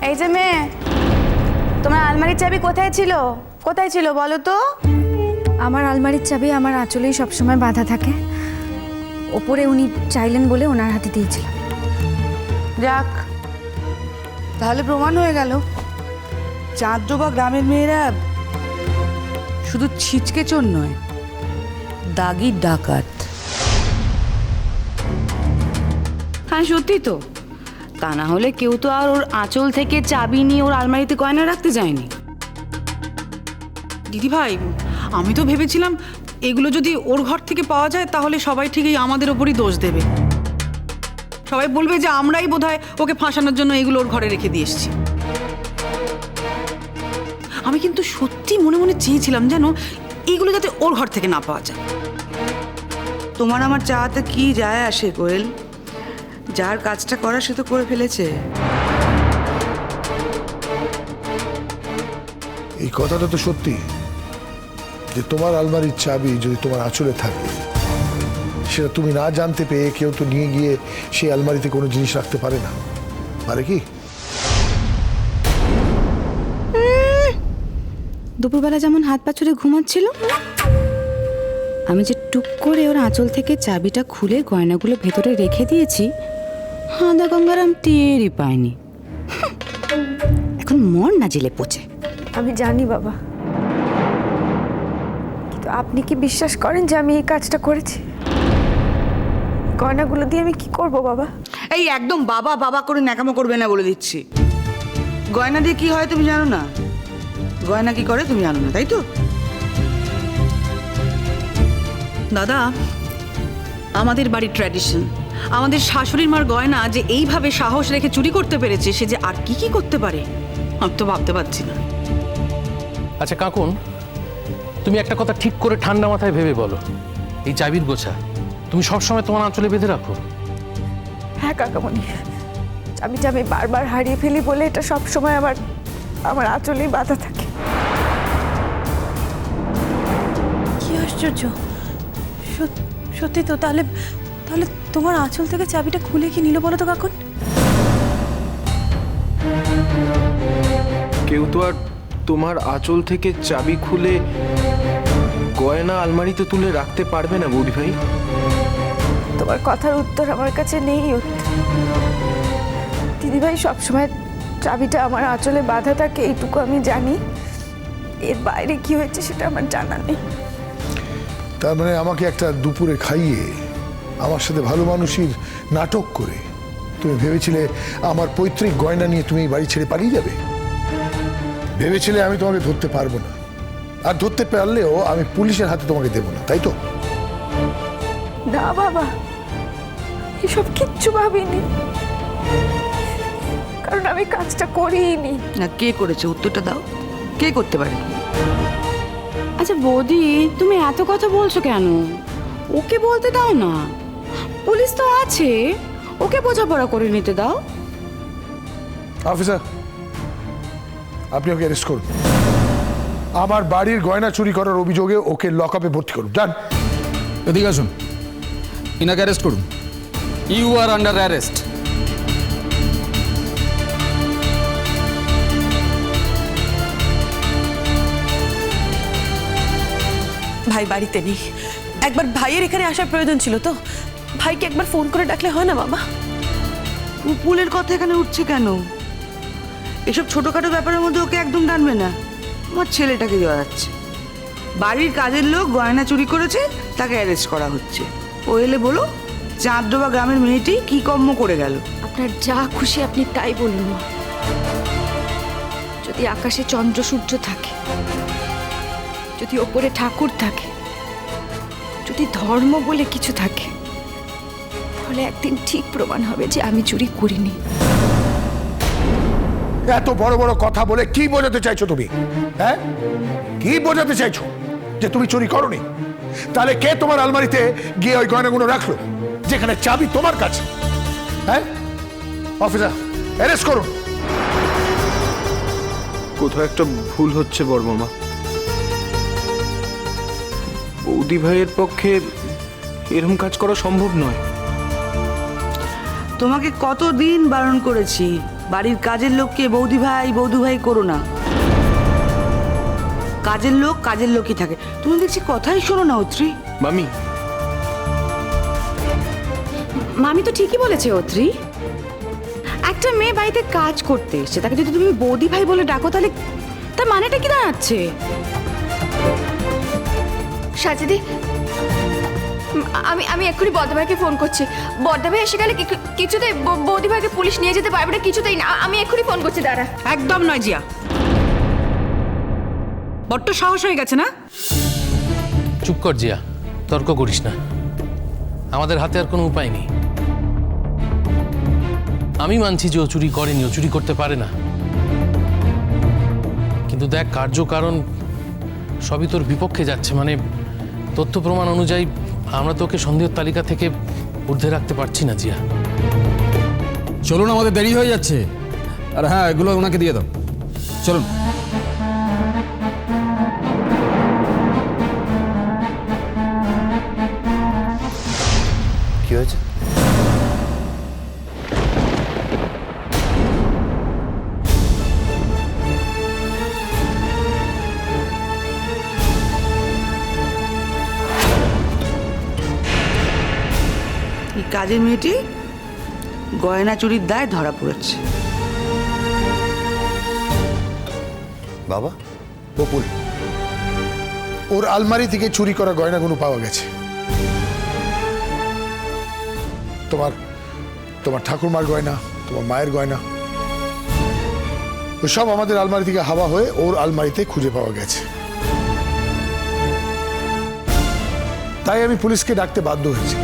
এই যে মেয়ে, তোমার আলমারির চাবি কোথায় ছিল? কোথায় ছিল বলো তো? আমার আলমারির চাবি আমার আঁচলেই সবসময় বাঁধা থাকে। ওপরে উনি চাইলেন বলে ওনার হাতে দিয়েছিলাম। যাক, তাহলে প্রমাণ হয়ে গেল চাঁদডোবা গ্রামের মেয়েরা শুধু ছিচকে চোর নয়, দাগি ডাকাত। হ্যাঁ সত্যি তো, তা না হলে কেউ তো আর ওর আঁচল থেকে চাবি নিয়ে ওর আলমারিতে গয়না রাখতে যায়নি। দিদি ভাই, আমি তো ভেবেছিলাম এগুলো যদি ওর ঘর থেকে পাওয়া যায় তাহলে সবাই ঠিকই আমাদের ওপরই দোষ দেবে। সবাই বলবে যে আমরাই বোধহয় ওকে ফাঁসানোর জন্য এগুলো ওর ঘরে রেখে দিয়ে এসেছি। আমি কিন্তু সত্যি মনে মনে চেয়েছিলাম যেন এইগুলো যাতে ওর ঘর থেকে না পাওয়া যায়। তোমার আমার চাতে কি যায় আসে কোয়েল? যার কাজটা করা সে তো করে ফেলেছে। এই কথাটা তো সত্যি যে তোমার আলমারির চাবি যদি তোমার আঁচলে থাকে, সেটা তুমি না জানতে পেয়ে কেউ তো নিয়ে গিয়ে সেই আলমারিতে কোনো জিনিস রাখতে পারে না, পারে কি? দুপুরবেলা যেমন হাত পা ছুড়ে ঘুমাচ্ছিল, আমি যে টুক করে ওর আঁচল থেকে চাবিটা খুলে গয়নাগুলো ভেতরে রেখে দিয়েছি, হাঁদা গঙ্গারাম টেরই পায়নি। এখন মর না জেলে পচে। আমি জানি বাবা, কিন্তু আপনি কি বিশ্বাস করেন যে আমি এই কাজটা করেছি? গয়নাগুলো দিয়ে আমি কি করব বাবা? এই একদম বাবা বাবা করে ন্যাকামো করবে না বলে দিচ্ছি। গয়না দিয়ে কি হয় তুমি জানো না? গয়না কি করে তুমি জানো না, তাই তো? দাদা, আমাদের বাড়ির ট্র্যাডিশন, আমাদের শাশুড়ির মার গয়না যে এইভাবে সাহস রেখে চুরি করতে পেরেছে, সে যে আর কি কি করতে পারে আমি তো ভাবতে পারছি না। আচ্ছা কাকুন, তুমি একটা কথা ঠিক করে ঠান্ডা মাথায় ভেবে বলো, এই চাবির গোছা তুমি সবসময় তোমার আঁচলে বেঁধে রাখো? হ্যাঁ কাকামণি, চাবিটা আমি বারবার হারিয়ে ফেলি বলে এটা সব সময় আমার আঁচলেই বাঁধা থাকে। কি আশ্চর্য! সত্যি তো, তাহলে তোমার আঁচল থেকে চাবিটা খুলে কি নিল বলো তো কাকুন? কেউ তো আর তোমার আঁচল থেকে চাবি খুলে গয়না আলমারিতে তুলে রাখতে পারবে না বৌদি ভাই। তোমার কথার উত্তর আমার কাছে নেই। দিদিভাই সবসময় চাবিটা আমার আঁচলে বাঁধা থাকে, এইটুকু আমি জানি। এর বাইরে কি হয়েছে সেটা আমার জানা নেই। তার মানে আমাকে একটা দুপুরে খাইয়ে আমার সাথে ভালো মানুষের নাটক করে তুমি ভেবেছিলে আমার পৈতৃক গয়না নিয়ে তুমি এই বাড়ি ছেড়ে পালিয়ে যাবে? ভেবেছিলে আমি তোমাকে ধরতে পারবো না, আর ধরতে পারলেও আমি পুলিশের হাতে তোমাকে দেবো না, তাই তো? না বাবা, এসব কিচ্ছু ভাবিনি, কারণ আমি কাজটা করিনি। না, কে করেছে উত্তরটা দাও, কে করতে পারে? আচ্ছা বৌদি, তুমি এত কথা বলছো কেন? ওকে বলতে দাও না, পুলিশ তো আছে, ওকে বোঝাপড়া করে নিতে দাও। অফিসার, আপনি ওকে অ্যারেস্ট করুন। আমার বাড়ির গয়না চুরি করার অভিযোগে ওকে লকআপে ভর্তি করুন। ডান। এদিকে আসুন, ইনাকে অ্যারেস্ট করুন। You are under arrest. ভাই বাড়িতে নেই, একবার ভাইয়ের এখানে আসার প্রয়োজন ছিল তো। ভাইকে একবার ফোন করে ডাকলে হয় না বাবা? পুলের কথা এখানে উঠছে কেন? এসব ছোটখাটো ব্যাপারের মধ্যে ওকে একদম টানবে না। আমার ছেলেটাকে জড়াচ্ছে। বাড়ির কাজের লোক গয়না চুরি করেছে, তাকে অ্যারেস্ট করা হচ্ছে। ও এলে বলো চাঁদডোবা গ্রামের মেয়েটি কি কর্ম করে গেল। আপনার যা খুশি আপনি তাই বলুন মা। যদি আকাশে চন্দ্র সূর্য থাকে, যদি ওপরে ঠাকুর থাকে, যদি ধর্ম বলে কিছু থাকে, তাহলে একদিন ঠিক প্রমাণ হবে যে আমি চুরি করিনি। এত বড় বড় কথা বলে কি বোঝাতে চাইছো তুমি? হ্যাঁ, কি বোঝাতে চাইছো? যে তুমি চুরি করোনি? তাহলে কে তোমার আলমারিতে গিয়ে ওই গয়নাগুলো রাখলো যেখানে চাবি তোমার কাছে? হ্যাঁ, অফিসার অ্যারেস্ট করুন। কোথাও একটা ভুল হচ্ছে বড়মামা। বৌদি ভাইয়ের পক্ষে এরকম কাজ করা সম্ভব নয়। তোমাকে কতদিন বারণ করেছি বাড়ির কাজের লোককে বৌদি ভাই করো না। কাজের লোকই থাকে। তুমি দেখছি কথাই শোনো না অত্রি। মামি, মামি তো ঠিকই বলেছে অত্রি। একটা মেয়ে বাড়িতে কাজ করতে এসছে, তাকে যদি তুমি বৌদি ভাই বলে ডাকো তাহলে তার মানেটা কি দাঁড়াচ্ছে? সাজিদি, আমি এক্ষুনি বড়দাভাইকে ফোন করছি। বড়দাভাই এসে গেলে কিছুতেই বৌদিভাইকে পুলিশ নিয়ে যেতে পারবে না, কিছুতেই না। আমি এক্ষুনি ফোন করছি, দাঁড়া। একদম নয় জিয়া, বড্ড সাহস হয়ে গেছে না? চুপ কর জিয়া, তর্ক করিস না। আমাদের হাতে আর কোনো উপায় নেই। আমি মানছি যে ও চুরি করেনি, ও চুরি করতে পারে না, কিন্তু দেখ কার্যকারণ সবই তোর বিপক্ষে যাচ্ছে। মানে তথ্য প্রমাণ অনুযায়ী আমরা তোকে সন্দেহের তালিকা থেকে ঊর্ধ্বে রাখতে পারছি না জিয়া। চলুন, আমাদের দেরি হয়ে যাচ্ছে। আর হ্যাঁ, এগুলো ওনাকে দিয়ে দাও। চলুন। কি হয়েছে? এই কাজের মেয়েটি গয়না চুরির দায় ধরা পড়েছে। বাবা, বকুল, ওর আলমারি থেকে চুরি করা গয়নাগুলো পাওয়া গেছে। তোমার ঠাকুরমার গয়না, তোমার মায়ের গয়না, ওই সব আমাদের আলমারি থেকে হাওয়া হয়ে ওর আলমারিতে খুঁজে পাওয়া গেছে। তাই আমি পুলিশকে ডাকতে বাধ্য হয়েছি।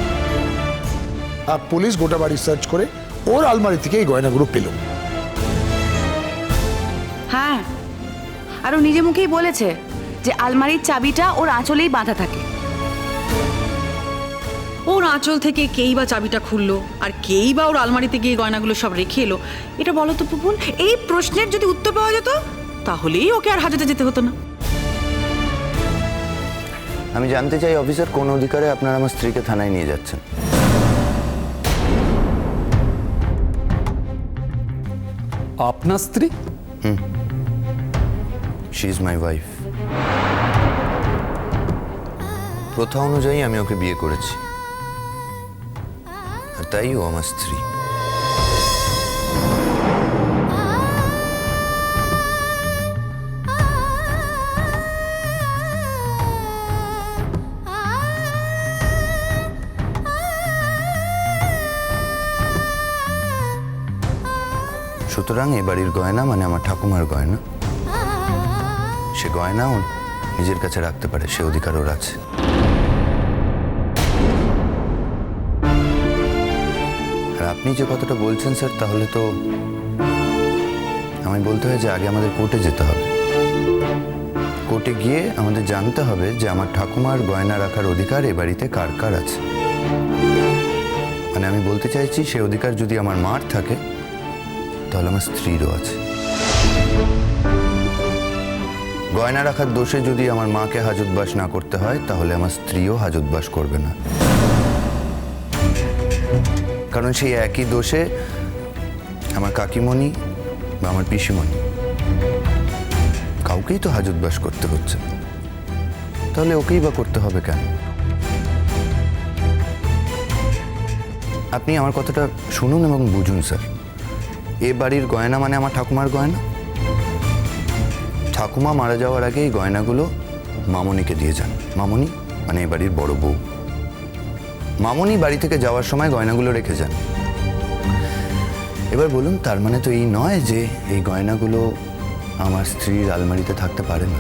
আর পুলিশ গোটা বাড়ি সার্চ করে ওর আলমারি থেকে এই গয়নাগুলো পেল। হ্যাঁ, আর ও নিজে মুখেই বলেছে যে আলমারির চাবিটা ওর আঁচলেই বাঁধা থাকে। ওর আঁচল থেকে কেই বা চাবিটা খুললো আর কেই বা ওর আলমারিতে গিয়ে গয়নাগুলো সব রেখে এলো? এটা বলো তো পুপুন, এই প্রশ্নের যদি উত্তর পাওয়া যেত তাহলেই ওকে আর হাজতে যেতে হতো না। আমি জানতে চাই অফিসার, কোন অধিকারে আপনারা আমার স্ত্রীকে থানায় নিয়ে যাচ্ছেন? আপনার স্ত্রী? She is my wife. প্রথা অনুযায়ী আমি ওকে বিয়ে করেছি, আর তাই ও আমার স্ত্রী। সুতরাং এ বাড়ির গয়না মানে আমার ঠাকুমার গয়না। সে গয়না ও নিজের কাছে রাখতে পারে, সে অধিকার ওর আছে। আর আপনি যে কথাটা বলছেন স্যার, তাহলে তো আমি বলতে হয় যে আগে আমাদের কোর্টে যেতে হবে। কোর্টে গিয়ে আমাদের জানতে হবে যে আমার ঠাকুমার গয়না রাখার অধিকার এ বাড়িতে কার কার আছে। মানে আমি বলতে চাইছি, সে অধিকার যদি আমার মার থাকে তাহলে আমার স্ত্রীরও আছে। গয়না রাখার দোষে যদি আমার মাকে হাজতবাস না করতে হয়, তাহলে আমার স্ত্রীও হাজতবাস করবে না, কারণ সেই একই দোষে আমার কাকিমণি বা আমার পিসিমণি কাউকেই তো হাজতবাস করতে হচ্ছে, তাহলে ওকেই বা করতে হবে কেন? আপনি আমার কথাটা শুনুন এবং বুঝুন স্যার। এ বাড়ির গয়না মানে আমার ঠাকুমার গয়না। ঠাকুমা মারা যাওয়ার আগে এই গয়নাগুলো মামনিকে দিয়ে যান। মামনি মানে এই বাড়ির বড় বউ। মামনি বাড়ি থেকে যাওয়ার সময় গয়নাগুলো রেখে যান। এবার বলুন, তার মানে তো এই নয় যে এই গয়নাগুলো আমার স্ত্রীর আলমারিতে থাকতে পারে না।